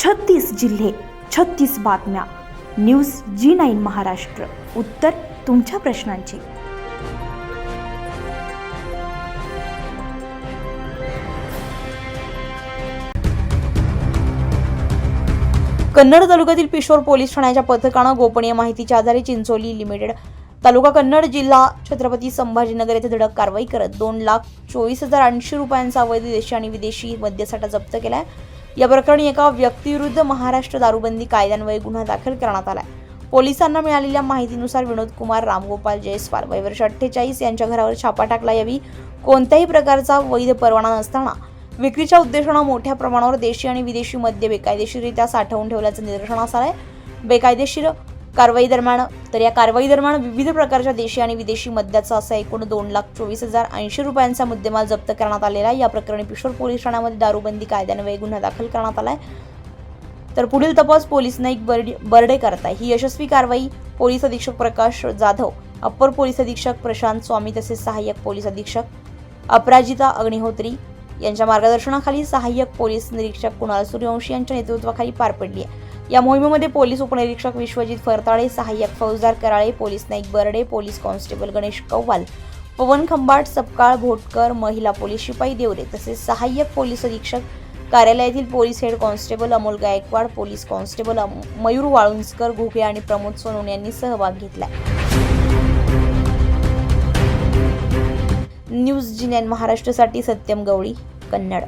36 जिल्हे, 36 बातम्या. News G9 Maharashtra. उत्तर तुमच्या प्रश्नांची. कन्नड तालुक्यातील पिशोर पोलीस ठाण्याच्या पथकानं गोपनीय माहितीच्या आधारे चिंचोली लिमिटेड तालुका कन्नड जिल्हा छत्रपती संभाजीनगर येथे धडक कारवाई करत 2,24,080 रुपयांचा अवैध देशी आणि विदेशी मद्यसाठा जप्त केलाय. या प्रकरणी एका व्यक्तीविरुद्ध महाराष्ट्र दारूबंदी कायद्यान्वये गुन्हा दाखल करण्यात आलाय. पोलिसांना मिळालेल्या माहितीनुसार विनोद कुमार रामगोपाल जयस्वाल वय वर्ष 48 यांच्या घरावर छापा टाकला. यावेळी कोणत्याही प्रकारचा वैध परवाना नसताना विक्रीच्या उद्देशाने मोठ्या प्रमाणावर देशी आणि विदेशी मद्य बेकायदेशीररित्या साठवून ठेवल्याचं निदर्शनास आलंय. या कारवाई दरम्यान विविध प्रकारच्या देशी आणि विदेशी मद्याचा असा एकूण 2,24,080 रुपयांचा मुद्देमाल जप्त करण्यात आलेला आहे. या प्रकरणी पिशोर पोलीस ठाण्यामध्ये दारूबंदी कायद्यान्वये गुन्हा दाखल करण्यात आलाय. तर पुढील तपास पोलीस नाईक बर्डे करताय. ही यशस्वी कारवाई पोलीस अधीक्षक प्रकाश जाधव, अप्पर पोलीस अधीक्षक प्रशांत स्वामी तसेच सहाय्यक पोलीस अधीक्षक अपराजिता अग्निहोत्री यांच्या मार्गदर्शनाखाली सहाय्यक पोलीस निरीक्षक कुणाल सूर्यवंशी यांच्या नेतृत्वाखाली पार पडली आहे. या मोहिमेमध्ये पोलीस उपनिरीक्षक विश्वजित फरताळे, सहाय्यक फौजदार कराळे, पोलीस नाईक बर्डे, पोलीस कॉन्स्टेबल गणेश कव्वाल, पवन खंबाट, सपकाळ भोटकर, महिला पोलीस शिपाई देवरे तसेच सहाय्यक पोलीस अधीक्षक कार्यालयातील police head constable Amol Gaikwad, police constable Mayur Walunjkar Ghuge आणि प्रमोद सोनवणे यांनी सहभाग घेतला. न्यूज G9 महाराष्ट्रासाठी सत्यम गवळी, कन्नड.